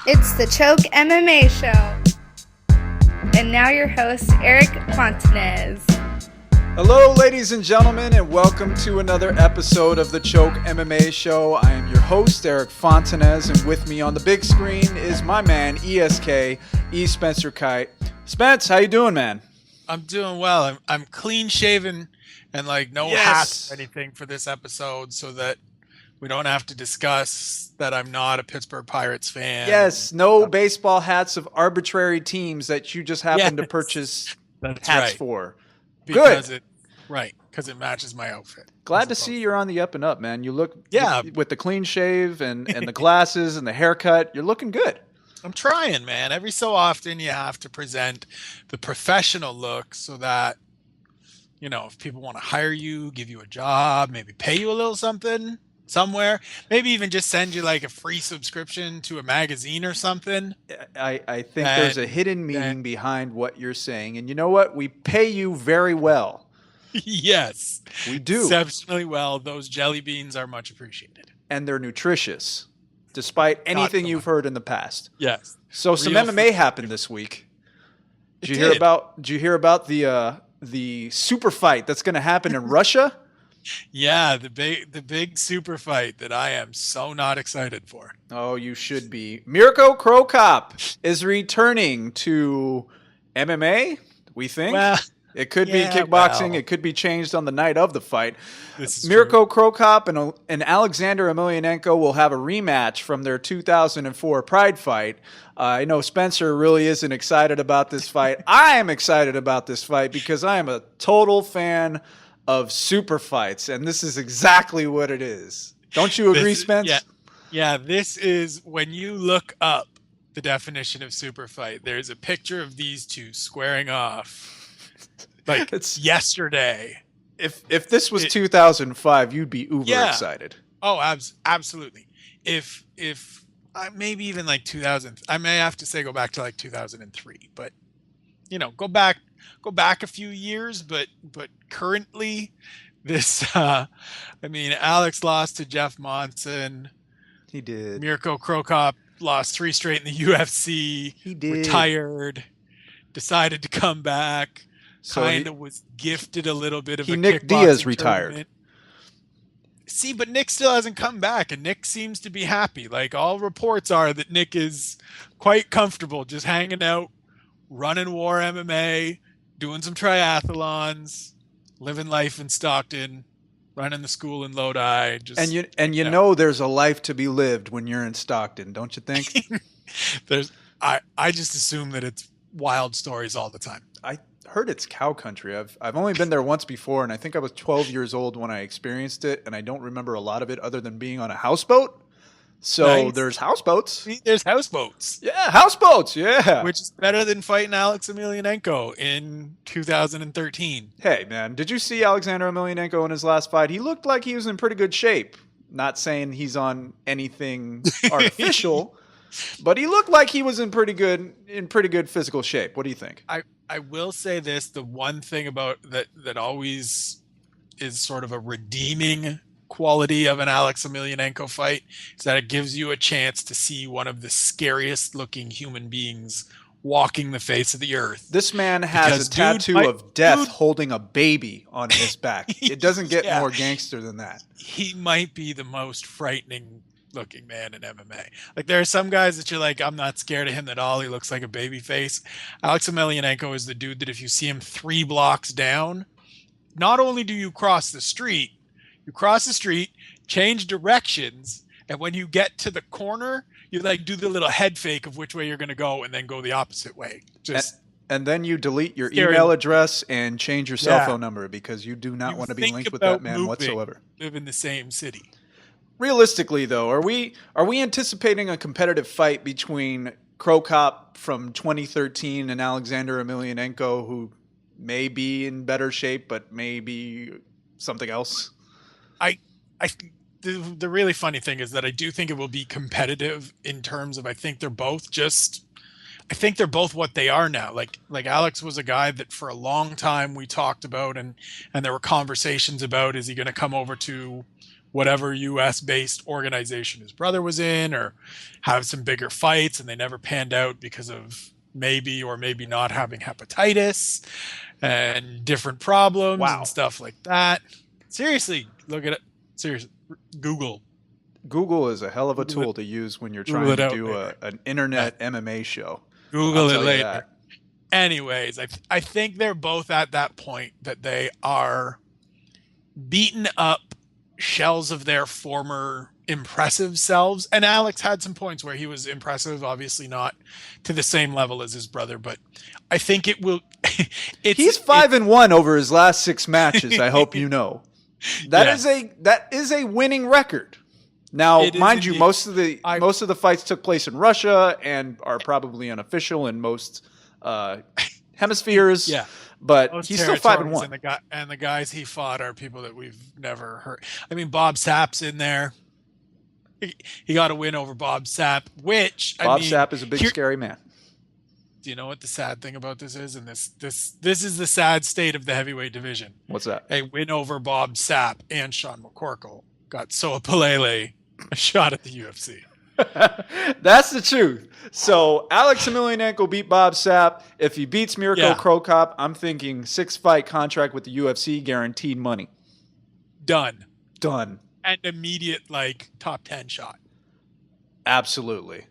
It's the Choke MMA Show. And now your host, Erik Fontanez. Hello, ladies and gentlemen, and welcome to another episode of the Choke MMA Show. I am your host, Erik Fontanez, and with me on the big screen is my man, ESK, E. Spencer Kite. Spence, how you doing, man? I'm doing well. I'm clean shaven and no hats or anything for this episode so that we don't have to discuss that I'm not a Pittsburgh Pirates fan. Yes, no baseball hats of arbitrary teams that you just happen to purchase hats for. Because Good. Because it matches my outfit. Glad to see you're on the up and up, man. You look with the clean shave and the glasses and the haircut. You're looking good. I'm trying, man. Every so often you have to present the professional look so that, if people want to hire you, give you a job, maybe pay you a little something somewhere, maybe even just send you a free subscription to a magazine or something. I think there's a hidden meaning behind what you're saying. And you know what? We pay you very well. Yes. We do. Exceptionally well. Those jelly beans are much appreciated. And they're nutritious, despite anything you've heard in the past. Yes. So some MMA happened this week. Did you hear about the super fight that's going to happen in Russia? Yeah, the big super fight that I am so not excited for. Oh, you should be. Mirko Cro Cop is returning to MMA, we think. Well, it could be kickboxing. It could be changed on the night of the fight. Mirko Cro Cop and Alexander Emelianenko will have a rematch from their 2004 Pride fight. I know Spencer really isn't excited about this fight. I am excited about this fight because I am a total fan of super fights, and this is exactly what it is. Don't you agree, Spence? Yeah, this is, when you look up the definition of super fight, there's a picture of these two squaring off it's yesterday. If this was 2005, you'd be uber excited. Oh, absolutely. If maybe even 2000, I may have to say go back to 2003, but go back a few years, but currently this Alex lost to Jeff Monson. He did. Mirko Cro Cop lost 3 straight in the UFC. He did. Retired, decided to come back. So was gifted a little bit of a Nick Diaz retired. Tournament. See, but Nick still hasn't come back, and Nick seems to be happy. All reports are that Nick is quite comfortable just hanging out, running War MMA, doing some triathlons, living life in Stockton, running the school in Lodi. You know there's a life to be lived when you're in Stockton, don't you think? I just assume that it's wild stories all the time. I heard it's cow country. I've only been there once before, and I think I was 12 years old when I experienced it, and I don't remember a lot of it other than being on a houseboat. So nice. There's houseboats. There's houseboats. Yeah, houseboats. Yeah. Which is better than fighting Alex Emelianenko in 2013. Hey, man, did you see Alexander Emelianenko in his last fight? He looked like he was in pretty good shape. Not saying he's on anything artificial, but he looked like he was in pretty good physical shape. What do you think? I will say this, the one thing about that always is sort of a redeeming quality of an Alex Emelianenko fight is that it gives you a chance to see one of the scariest looking human beings walking the face of the earth. This man has a tattoo of death holding a baby on his back. It doesn't get more gangster than that. He might be the most frightening looking man in MMA. There are some guys that you're I'm not scared of him at all. He looks like a baby face. Alex Emelianenko is the dude that if you see him 3 blocks down, not only do you cross the street, change directions, and when you get to the corner, you do the little head fake of which way you're going to go and then go the opposite way. And then you delete your email address and change your cell phone number because you do not want to be linked with that man whatsoever. Live in the same city. Realistically, though, are we anticipating a competitive fight between Cro Cop from 2013 and Alexander Emelianenko, who may be in better shape, but maybe something else? The really funny thing is that I do think it will be competitive in terms of I think they're both just I think they're both what they are now. Like Alex was a guy that for a long time we talked about, and there were conversations about, is he going to come over to whatever US based organization his brother was in, or have some bigger fights, and they never panned out because of maybe or maybe not having hepatitis and different problems and stuff like that. Seriously, look at it. Seriously, Google is a hell of a tool to use when you're trying to do an internet MMA show. Google it later. Anyways, I think they're both at that point that they are beaten up shells of their former impressive selves. And Alex had some points where he was impressive, obviously not to the same level as his brother, but I think it will. He's 5-1 over his last 6 matches. I hope you know that is a winning record. Now, mind you, most of the fights took place in Russia and are probably unofficial in most hemispheres. Yeah, but he's still 5-1. And the guys he fought are people that we've never heard. I mean, Bob Sapp's in there. He got a win over Bob Sapp, which Bob Sapp is a big scary man. Do you know what the sad thing about this is? And this is the sad state of the heavyweight division. What's that? A win over Bob Sapp and Sean McCorkle got Soa Palele a shot at the UFC. That's the truth. So Alex Emelianenko beat Bob Sapp. If he beats Mirko Cro Cop, I'm thinking 6-fight contract with the UFC, guaranteed money. Done. And immediate top 10 shot. Absolutely.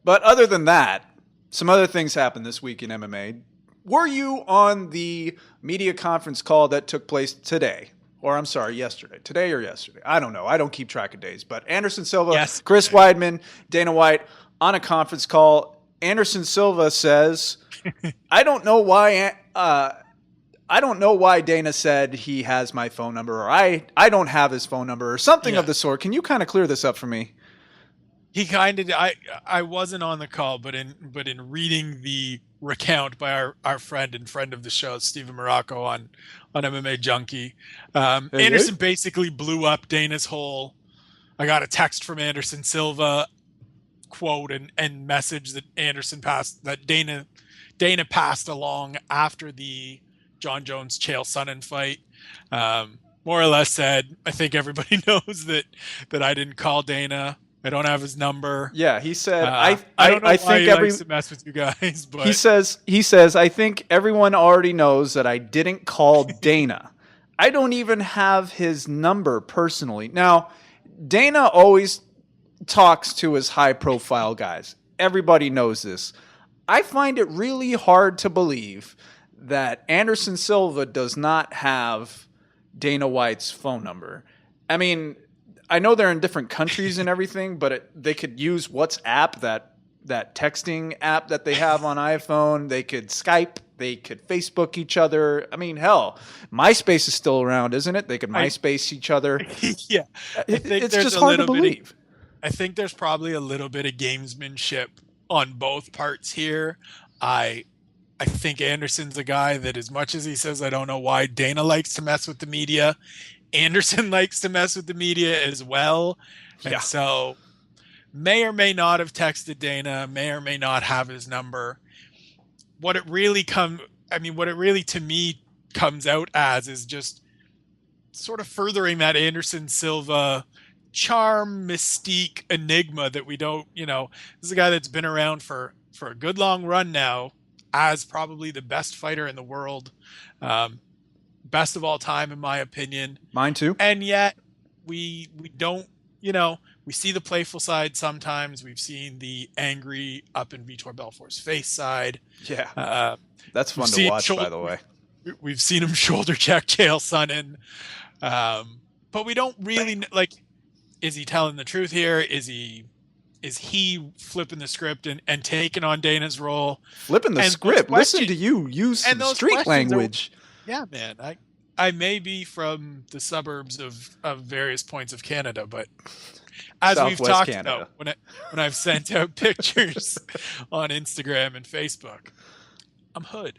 But other than that, some other things happened this week in MMA. Were you on the media conference call that took place today? Or I'm sorry, yesterday. Today or yesterday. I don't know. I don't keep track of days. But Anderson Silva, Chris Weidman, Dana White on a conference call. Anderson Silva says, I don't know why Dana said he has my phone number, or I don't have his phone number, or something of the sort. Can you kind of clear this up for me? He kind of, I wasn't on the call, but in reading the recount by our friend of the show, Steven Morocco on MMA Junkie, Anderson basically blew up Dana's whole. I got a text from Anderson Silva quote and message that Dana passed along after the John Jones Chael Sonnen fight. More or less said, I think everybody knows that I didn't call Dana. I don't have his number. Yeah, he said, I don't know why he likes to mess with you guys, but he says, I think everyone already knows that I didn't call Dana. I don't even have his number personally. Now, Dana always talks to his high-profile guys. Everybody knows this. I find it really hard to believe that Anderson Silva does not have Dana White's phone number. I mean, I know they're in different countries and everything, but they could use WhatsApp, that texting app that they have on iPhone. They could Skype. They could Facebook each other. I mean, hell, MySpace is still around, isn't it? They could MySpace each other. Yeah. It's just hard to believe. I think there's probably a little bit of gamesmanship on both parts here. I think Anderson's a guy that, as much as he says, I don't know why, Dana likes to mess with the media, Anderson likes to mess with the media as well. And so may or may not have texted Dana, may or may not have his number. What it really to me comes out as is just sort of furthering that Anderson Silva charm, mystique, enigma that we don't, this is a guy that's been around for a good long run now as probably the best fighter in the world. Best of all time, in my opinion. Mine too. And yet we don't, we see the playful side sometimes. We've seen the angry up in Vitor Belfort's face side. Yeah. That's fun to watch, by the way. We've seen him shoulder check Chael Sonnen. But we don't really, is he telling the truth here? Is he flipping the script and taking on Dana's role? Flipping the script? Listen to you use some street language. Yeah, man. I may be from the suburbs of various points of Canada, but as Southwest we've talked Canada. about, when I've sent out pictures on Instagram and Facebook, I'm hood.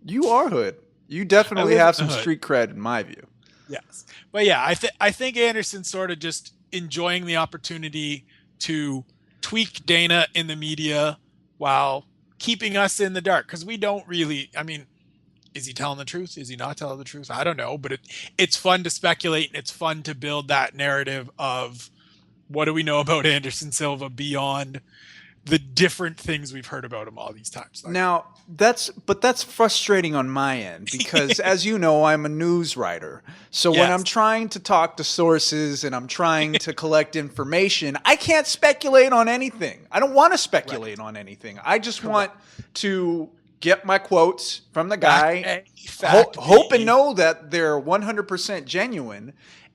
You are hood. You definitely have some street cred in my view. Yes. But yeah, I think Anderson's sort of just enjoying the opportunity to tweak Dana in the media while keeping us in the dark because we don't really. I mean, is he telling the truth? Is he not telling the truth? I don't know, but it's fun to speculate and it's fun to build that narrative of what do we know about Anderson Silva beyond the different things we've heard about him all these times. Now, that's frustrating on my end because, as you know, I'm a news writer. So when I'm trying to talk to sources and I'm trying to collect information, I can't speculate on anything. I don't want to speculate on anything. I just want to get my quotes from the guy, hope and know that they're 100% genuine,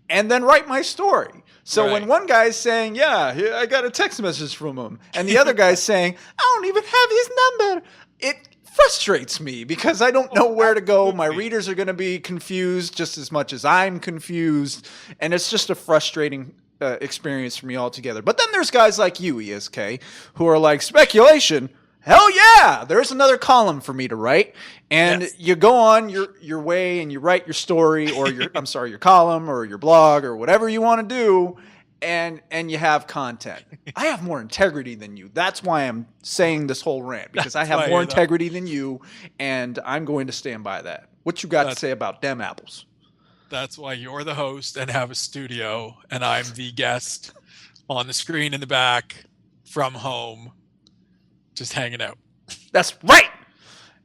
and then write my story. So when one guy's saying, yeah, I got a text message from him, and the other guy's saying, I don't even have his number, it frustrates me because I don't know where to go. My readers are going to be confused just as much as I'm confused, and it's just a frustrating experience for me altogether. But then there's guys like you, ESK, who are like, speculation? Hell yeah! There's another column for me to write, and you go on your way and you write your story or your your column or your blog or whatever you want to do, and you have content. I have more integrity than you. That's why I'm saying this whole rant because I have more integrity than you, and I'm going to stand by that. What you got to say about them apples? That's why you're the host and have a studio, and I'm the guest on the screen in the back from home. Just hanging out. That's right.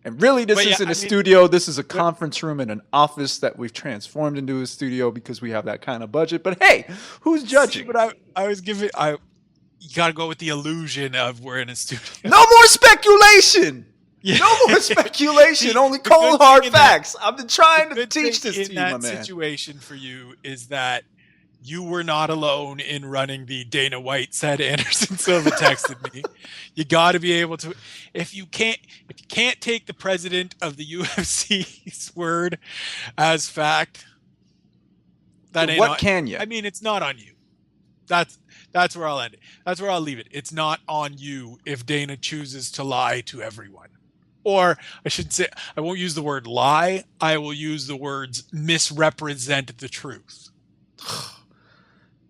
And really, this isn't a studio. This is a conference room in an office that we've transformed into a studio because we have that kind of budget. But hey, who's judging? But you got to go with the illusion of we're in a studio. No more speculation. Yeah. No more speculation. Only cold hard facts. I've been trying to teach this to you, my man. That situation for you is that you were not alone in running the Dana White said Anderson Silva texted me. You got to be able to, if you can't take the president of the UFC's word as fact, that ain't what can you? I mean, it's not on you. That's where I'll end it. That's where I'll leave it. It's not on you if Dana chooses to lie to everyone. Or I should say, I won't use the word lie. I will use the words misrepresent the truth.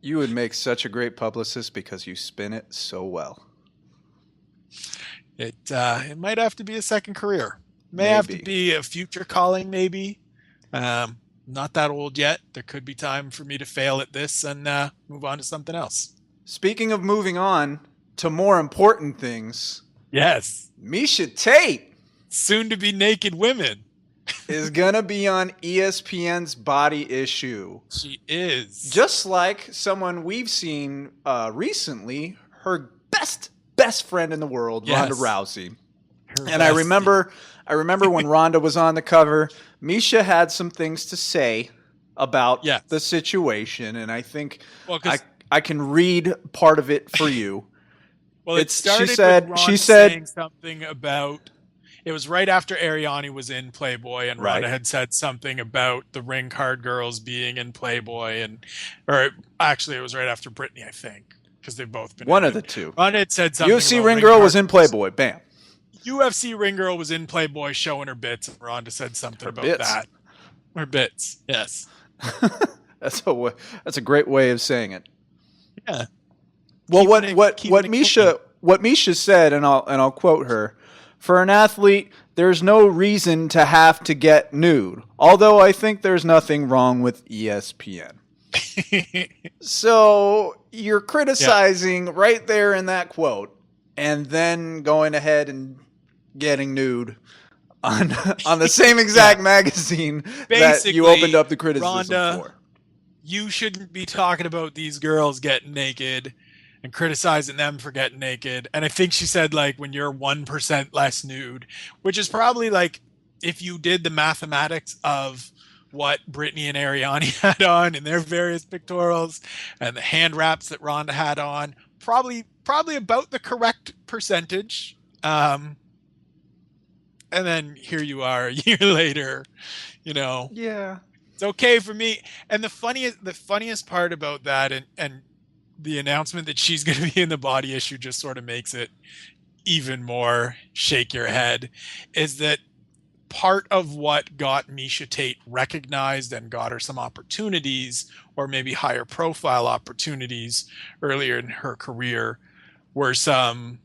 You would make such a great publicist because you spin it so well. It might have to be a second career. May have to be a future calling, maybe. Not that old yet. There could be time for me to fail at this and move on to something else. Speaking of moving on to more important things. Yes. Miesha Tate. Soon to be naked women. Is going to be on ESPN's Body Issue. She is. Just like someone we've seen recently, her best friend in the world, Ronda Rousey. And I remember when Ronda was on the cover, Miesha had some things to say about the situation, and I think I can read part of it for you. Well, it started with Ronda saying something about. It was right after Ariane was in Playboy, and Ronda had said something about the ring card girls being in Playboy, or actually, it was right after Brittany, I think, because they've both been one of the two. Ronda had said something. UFC ring girl was in Playboy. Bam. UFC ring girl was in Playboy showing her bits, and Ronda said something about that. Her bits, yes. That's a great way of saying it. Yeah. Well, what Miesha said, and I'll quote her. For an athlete, there's no reason to have to get nude, although I think there's nothing wrong with ESPN. So you're criticizing right there in that quote and then going ahead and getting nude on the same exact magazine that you opened up the criticism Ronda, for. You shouldn't be talking about these girls getting naked and criticizing them for getting naked. And I think she said, like, when you're 1% less nude, which is probably like if you did the mathematics of what Brittany and Ariane had on in their various pictorials and the hand wraps that Ronda had on, probably about the correct percentage. And then here you are a year later, Yeah. It's okay for me. And the funniest part about that and the announcement that she's going to be in the Body Issue just sort of makes it even more shake your head, is that part of what got Miesha Tate recognized and got her some opportunities, or maybe higher profile opportunities earlier in her career, were some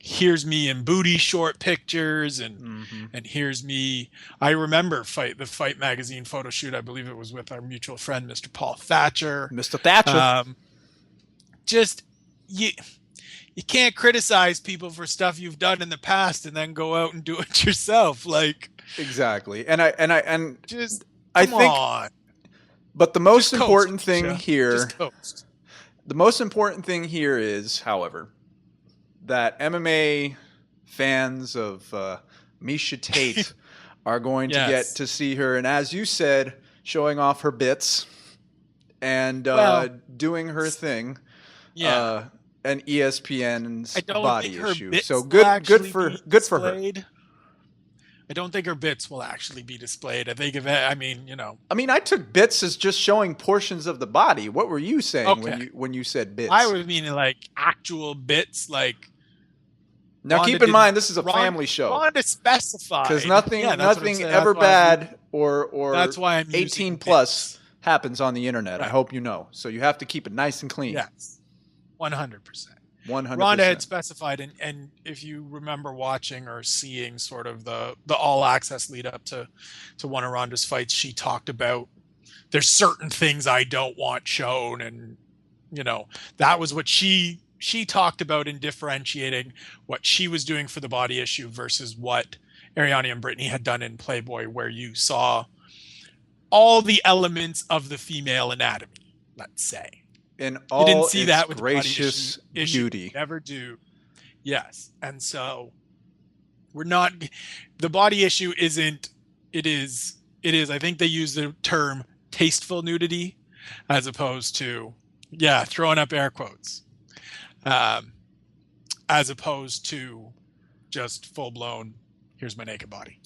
here's me in booty short pictures, and here's me. I remember the Fight magazine photo shoot. I believe it was with our mutual friend, Mr. Paul Thatcher. Mr. Thatcher. Just you can't criticize people for stuff you've done in the past and then go out and do it yourself. Like, exactly. And I just I come think. on. But the most Just important coast, thing Misha. here. Just coast. The most important thing here is, however, that MMA fans of Misha Tate are going to get to see her, and as you said, showing off her bits and doing her thing. Yeah. An ESPN's body issue. So good for her. I don't think her bits will actually be displayed. I think I took bits as just showing portions of the body. What were you saying when you said bits? I was meaning like actual bits, like. Now keep in mind this is a family show. Rhonda specified because nothing ever bad or that's why I'm 18 plus happens on the internet. Right. I hope you know. So you have to keep it nice and clean. Yes, 100%. 100%. Rhonda had specified, and if you remember watching or seeing sort of the All Access lead up to one of Rhonda's fights, she talked about there's certain things I don't want shown, and that was what she talked about in differentiating what she was doing for the body issue versus what Ariane and Brittany had done in Playboy, where you saw all the elements of the female anatomy, let's say. In all you didn't see its that with gracious the body issue. beauty. Never do. Yes. And so we're not, the body issue isn't, it is, I think they use the term tasteful nudity as opposed to, throwing up air quotes, as opposed to just full blown, here's my naked body.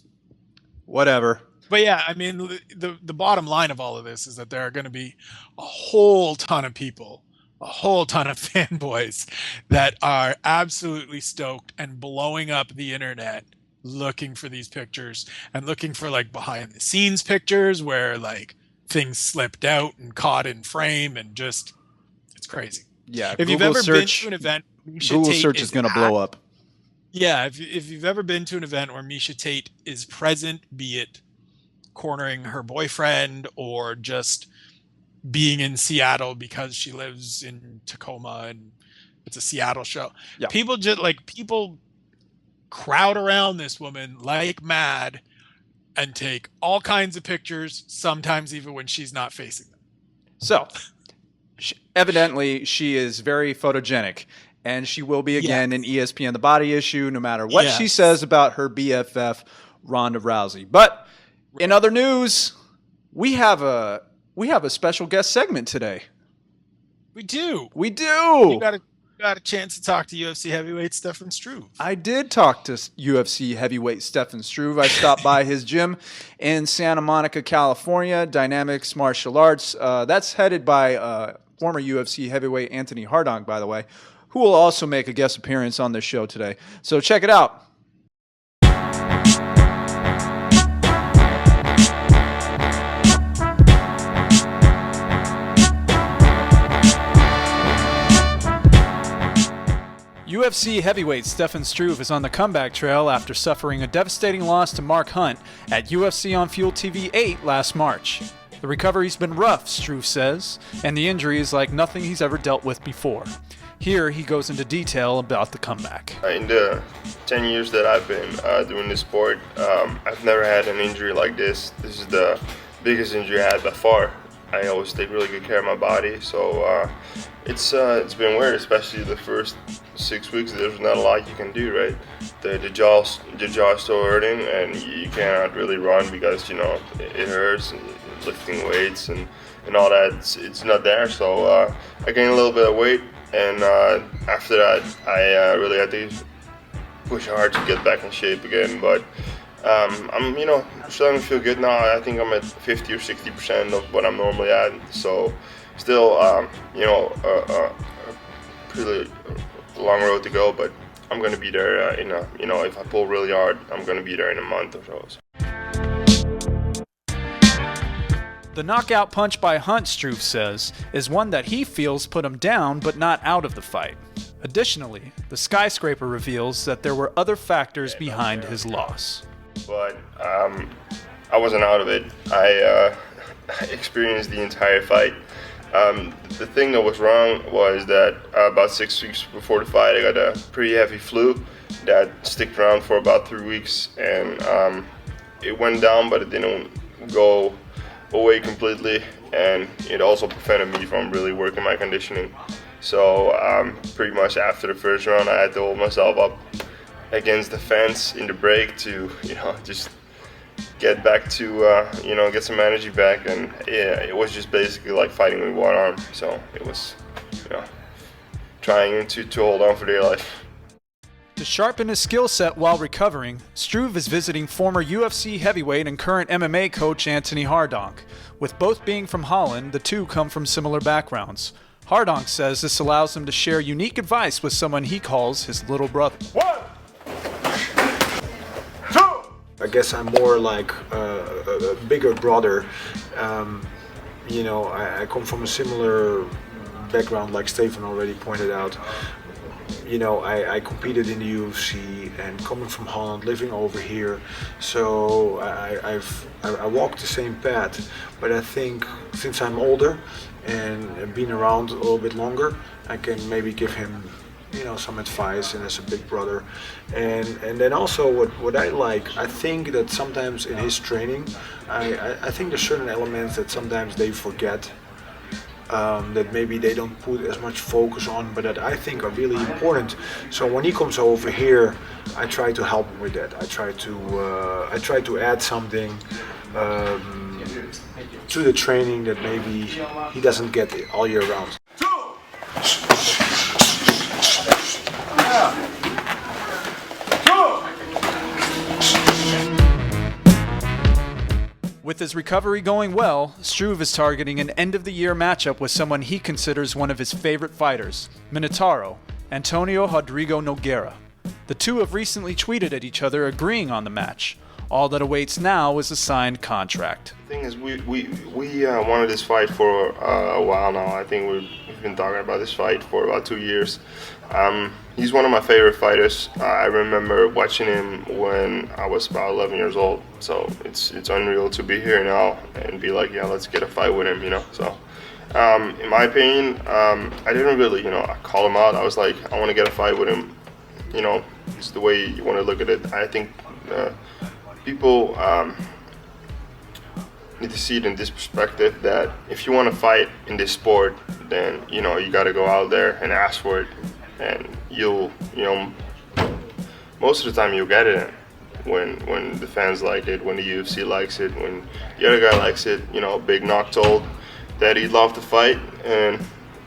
Whatever. But the bottom line of all of this is that there are going to be a whole ton of people, a whole ton of fanboys that are absolutely stoked and blowing up the internet looking for these pictures and looking for like behind the scenes pictures where like things slipped out and caught in frame and just, it's crazy. Yeah. If you've ever been to an event, Google search is going to blow up. Yeah. If you've ever been to an event where Misha Tate is present, be it cornering her boyfriend or just being in Seattle because she lives in Tacoma and it's a Seattle show. Yeah. People crowd around this woman like mad and take all kinds of pictures, sometimes even when she's not facing them. So evidently she is very photogenic, and she will be again in ESPN The Body Issue no matter what she says about her BFF Ronda Rousey. But in other news, we have a special guest segment today. We do. You got a chance to talk to UFC heavyweight Stefan Struve. I did talk to UFC heavyweight Stefan Struve. I stopped by his gym in Santa Monica, California, Dynamics Martial Arts. That's headed by former UFC heavyweight Antoni Hardonk, by the way, who will also make a guest appearance on this show today. So check it out. UFC heavyweight Stefan Struve is on the comeback trail after suffering a devastating loss to Mark Hunt at UFC on Fuel TV 8 last March. The recovery's been rough, Struve says, and the injury is like nothing he's ever dealt with before. Here he goes into detail about the comeback. In the 10 years that I've been doing this sport, I've never had an injury like this. This is the biggest injury I had by far. I always take really good care of my body, so it's been weird, especially the first 6 weeks. There's not a lot you can do, right? The jaw is still hurting, and you cannot really run because it hurts, and lifting weights and all that. It's not there. So I gained a little bit of weight, and after that, I really had to push hard to get back in shape again. But I'm starting to feel good now. I think I'm at 50 or 60% of what I'm normally at. So still, a pretty long road to go, but I'm going to be there if I pull really hard, I'm going to be there in a month or so. The knockout punch by Hunt, Struve says, is one that he feels put him down but not out of the fight. Additionally, the skyscraper reveals that there were other factors behind his loss. But I wasn't out of it. I experienced the entire fight. The thing that was wrong was that about 6 weeks before the fight, I got a pretty heavy flu that stuck around for about 3 weeks, and it went down, but it didn't go away completely, and it also prevented me from really working my conditioning. So pretty much after the first round, I had to hold myself up against the fence in the break to, just get back to, get some energy back. And yeah, it was just basically like fighting with one arm. So it was, trying to hold on for dear life. To sharpen his skill set while recovering, Struve is visiting former UFC heavyweight and current MMA coach Antoni Hardonk. With both being from Holland, the two come from similar backgrounds. Hardonk says this allows him to share unique advice with someone he calls his little brother. 1, 2. I guess I'm more like a bigger brother. I come from a similar background, like Stefan already pointed out. I competed in the UFC, and coming from Holland, living over here, so I walked the same path. But I think since I'm older and been around a little bit longer, I can maybe give him, some advice, and as a big brother. And then also what I like, I think that sometimes in his training, I think there's certain elements that sometimes they forget. That maybe they don't put as much focus on, but that I think are really important. So when he comes over here, I try to help him with that. I try to add something to the training that maybe he doesn't get all year round. With his recovery going well, Struve is targeting an end-of-the-year matchup with someone he considers one of his favorite fighters, Minotauro, Antonio Rodrigo Nogueira. The two have recently tweeted at each other agreeing on the match. All that awaits now is a signed contract. The thing is, we wanted this fight for a while now. I think we've been talking about this fight for about 2 years. He's one of my favorite fighters. I remember watching him when I was about 11 years old. So it's unreal to be here now and be like, yeah, let's get a fight with him, So in my opinion, I didn't really, I call him out. I was like, I want to get a fight with him. It's the way you want to look at it. I think people need to see it in this perspective, that if you want to fight in this sport, then you got to go out there and ask for it, and you'll most of the time you'll get it when the fans like it, when the UFC likes it, when the other guy likes it. Big Knock told that he'd love to fight, and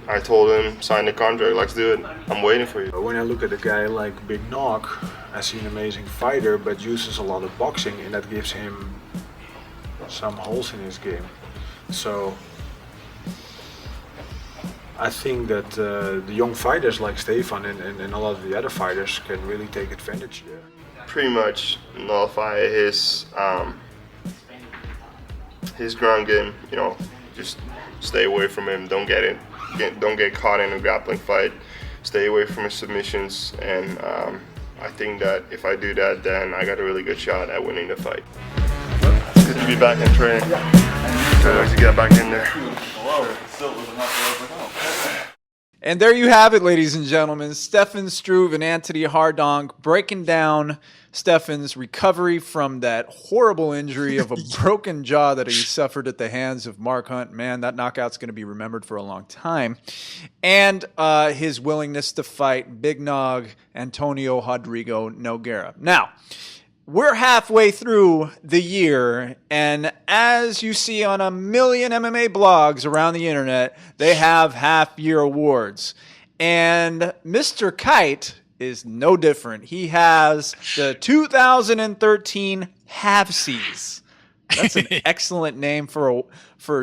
I told him, sign the contract, let's do it. I'm waiting for you. When I look at a guy like Big Knock, I see an amazing fighter, but uses a lot of boxing, and that gives him some holes in his game. So I think that the young fighters like Stefan and a lot of the other fighters can really take advantage there. Pretty much nullify his ground game. Just stay away from him. Don't get caught in a grappling fight. Stay away from his submissions, and I think that if I do that, then I got a really good shot at winning the fight. It's good to be back in training. Good to get back in there. And there you have it, ladies and gentlemen. Stefan Struve and Antoni Hardonk breaking down Stefan's recovery from that horrible injury of a broken jaw that he suffered at the hands of Mark Hunt. Man, that knockout's going to be remembered for a long time. And his willingness to fight Big Nog Antonio Rodrigo Nogueira. Now, we're halfway through the year, and as you see on a million MMA blogs around the internet, they have half-year awards. And Mr. Kite is no different. He has the 2013 Halfsies. That's an excellent name for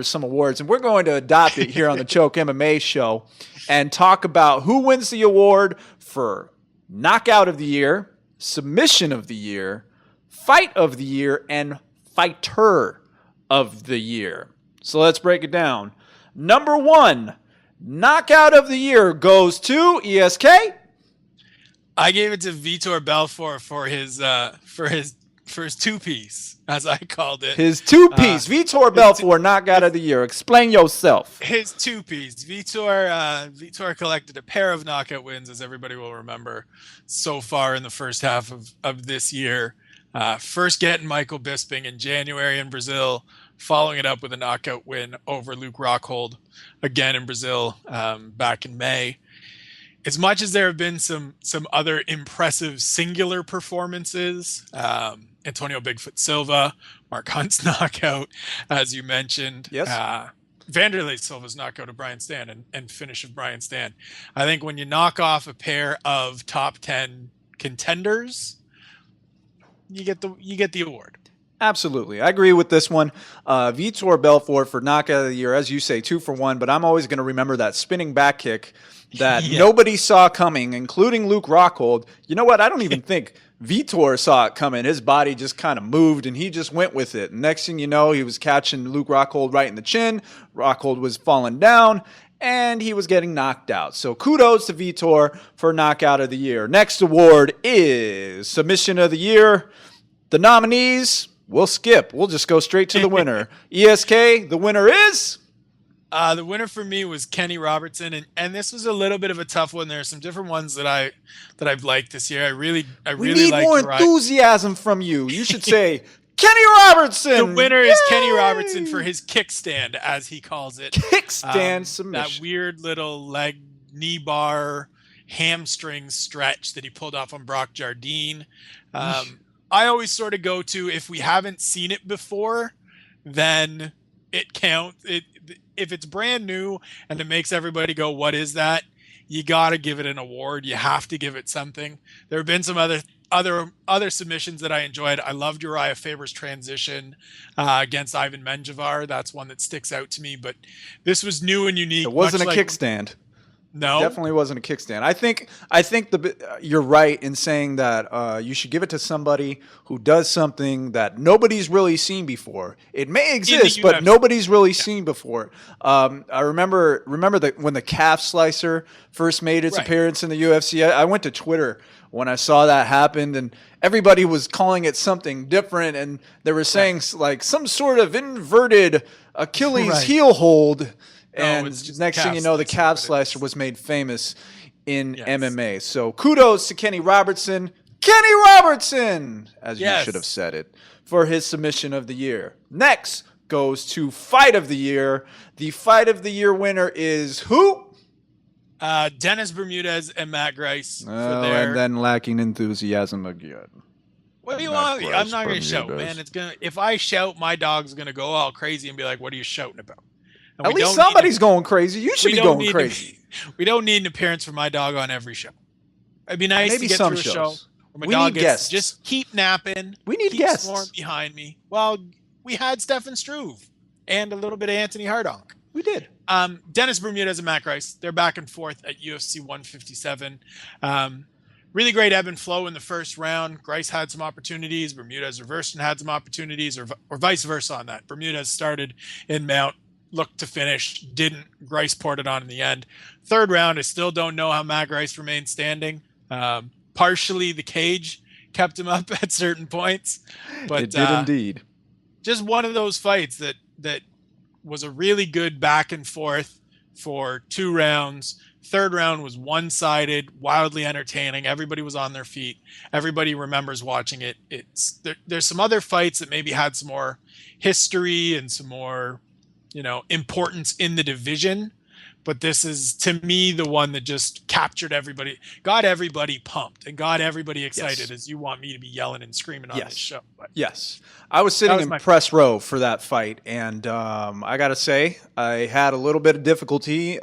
some awards, and we're going to adopt it here on the Choke MMA show and talk about who wins the award for Knockout of the Year, Submission of the Year, Fight of the Year, and Fighter of the Year. So let's break it down. Number 1, Knockout of the Year goes to ESK. I gave it to Vitor Belfort for his two-piece, as I called it. His two-piece. Vitor Belfort, knockout of the year. Explain yourself. His two-piece. Vitor collected a pair of knockout wins, as everybody will remember, so far in the first half of this year. First getting Michael Bisping in January in Brazil, following it up with a knockout win over Luke Rockhold, again in Brazil, back in May. As much as there have been some other impressive singular performances, Antonio Bigfoot Silva, Mark Hunt's knockout, as you mentioned. Yes. Vanderlei Silva's knockout of Brian Stann and finish of Brian Stann. I think when you knock off a pair of top 10 contenders, you get the award. Absolutely. I agree with this one. Vitor Belfort for knockout of the year, as you say, 2 for 1, but I'm always going to remember that spinning back kick that nobody saw coming, including Luke Rockhold. You know what? I don't even think Vitor saw it coming. His body just kind of moved, and he just went with it. Next thing you know, he was catching Luke Rockhold right in the chin. Rockhold was falling down, and he was getting knocked out. So kudos to Vitor for knockout of the year. Next award is submission of the year. The nominees, we'll skip. We'll just go straight to the winner. ESK, the winner is... the winner for me was Kenny Robertson, and this was a little bit of a tough one. There are some different ones that I've liked this year. I really need more enthusiasm from you. You should say Kenny Robertson. The winner is Kenny Robertson for his kickstand, as he calls it. Kickstand submission. That weird little leg knee bar hamstring stretch that he pulled off on Brock Jardine. I always sort of go to, if we haven't seen it before, then it counts. If it's brand new and it makes everybody go, what is that? You got to give it an award. You have to give it something. There have been some other submissions that I enjoyed. I loved Uriah Faber's transition against Ivan Menjivar. That's one that sticks out to me, but this was new and unique. It wasn't a kickstand. No, definitely wasn't a kickstand. I think you're right in saying that you should give it to somebody who does something that nobody's really seen before. It may exist, but nobody's really seen before. I remember that when the calf slicer first made its appearance in the UFC. I went to Twitter when I saw that happen, and everybody was calling it something different, and they were saying like some sort of inverted Achilles heel hold. And next thing you know, the calf slicer was made famous in MMA. So kudos to Kenny Robertson. Kenny Robertson, as you should have said it, for his submission of the year. Next goes to Fight of the Year. The Fight of the Year winner is who? Dennis Bermudez and Matt Grice. And then lacking enthusiasm again. What do you want? I'm not going to shout, man. If I shout, my dog's going to go all crazy and be like, what are you shouting about? At least somebody's going crazy. You should be going crazy. We don't need an appearance for my dog on every show. It'd be nice to get through a show where my dog gets just keep napping. We need guests. Snoring behind me. Well, we had Stefan Struve and a little bit of Antoni Hardonk. We did. Dennis Bermudez and Matt Grice. They're back and forth at UFC 157. Really great ebb and flow in the first round. Grice had some opportunities. Bermudez reversed and had some opportunities, or vice versa on that. Bermudez started in mount, looked to finish, didn't. Grice poured it on in the end. Third round, I still don't know how Matt Grice remained standing. Partially the cage kept him up at certain points. But it did indeed. Just one of those fights that was a really good back and forth for 2 rounds. Third round was one-sided, wildly entertaining. Everybody was on their feet. Everybody remembers watching it. There's some other fights that maybe had some more history and some more importance in the division, but this is, to me, the one that just captured everybody, got everybody pumped, and got everybody excited, as you want me to be yelling and screaming on this show. But yes. I was sitting in press row for that fight, and I got to say, I had a little bit of difficulty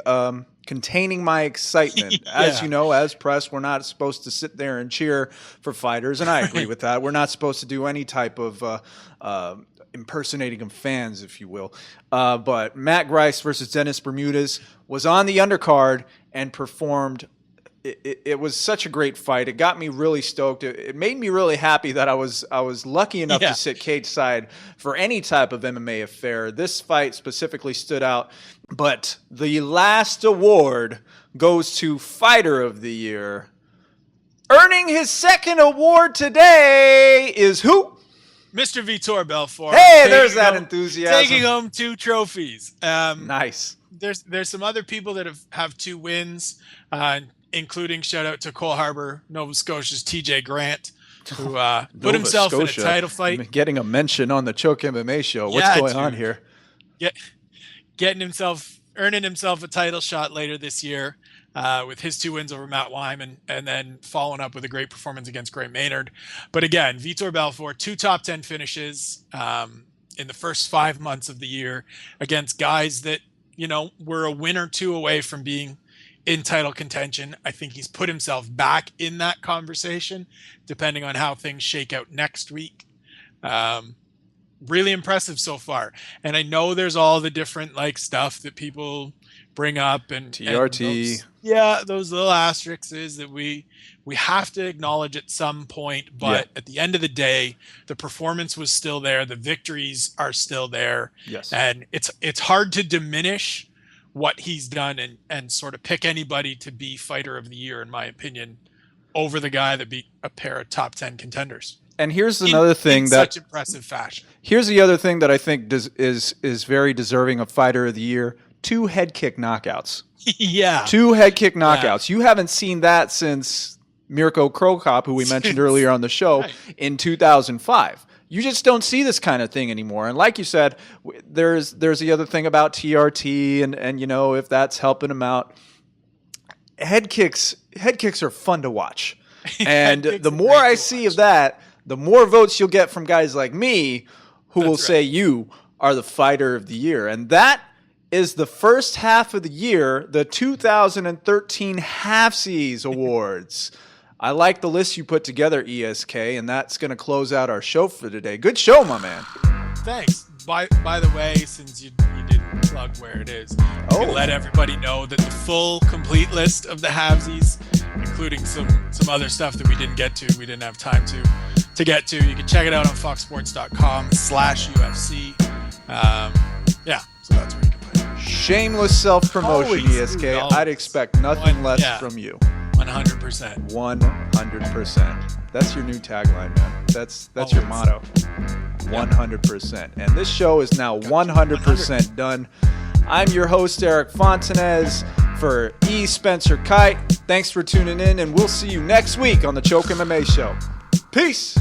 containing my excitement. As you know, as press, we're not supposed to sit there and cheer for fighters, and I agree with that. We're not supposed to do any type of impersonating of fans, if you will. But Matt Grice versus Dennis Bermudez was on the undercard and performed. It was such a great fight. It got me really stoked. It made me really happy that I was lucky enough to sit cage side for any type of MMA affair. This fight specifically stood out. But the last award goes to Fighter of the Year, earning his second award today is who? Mr. Vitor Belfort. Hey, there's that enthusiasm. Taking home 2 trophies. Nice. There's some other people that have 2 wins, including shout out to Cole Harbour, Nova Scotia's TJ Grant, who put himself in a title fight. Getting a mention on the Choke MMA show. What's going on here? Earning himself a title shot later this year with his 2 wins over Matt Wyman, and then following up with a great performance against Gray Maynard. But again, Vitor Belfort, 2 top 10 finishes in the first 5 months of the year against guys that, were a win or 2 away from being in title contention. I think he's put himself back in that conversation, depending on how things shake out next week. Really impressive so far. And I know there's all the different stuff that people bring up and TRT. Those little asterisks is that we have to acknowledge at some point, but at the end of the day, the performance was still there. The victories are still there. Yes. And it's hard to diminish what he's done and sort of pick anybody to be fighter of the year, in my opinion, over the guy that beat a pair of top 10 contenders. And here's another thing such impressive fashion. Here's the other thing that I think is very deserving of fighter of the year: 2 head kick knockouts. 2 head kick knockouts. You haven't seen that since Mirko Cro Cop, who we mentioned earlier on the show, in 2005. You just don't see this kind of thing anymore. And like you said, there's the other thing about TRT and if that's helping him out. Head kicks are fun to watch. And the more I see of that, the more votes you'll get from guys like me who will say you are the fighter of the year. And that is the first half of the year, the 2013 Halfsies Awards. I like the list you put together, ESK, and that's going to close out our show for today. Good show, my man. Thanks. By the way, since you didn't plug where it is, you can let everybody know that the full, complete list of the Halfsies, including some other stuff that we didn't get to, we didn't have time to get to, you can check it out on foxsports.com/UFC. So that's where you can put it. Shameless self-promotion, ESK. I'd expect nothing less from you. 100%. 100%. That's your new tagline, man. That's your motto. 100%. And this show is now 100% done. I'm your host, Erik Fontanez, for E. Spencer Kite. Thanks for tuning in, and we'll see you next week on the Choke MMA Show. Peace.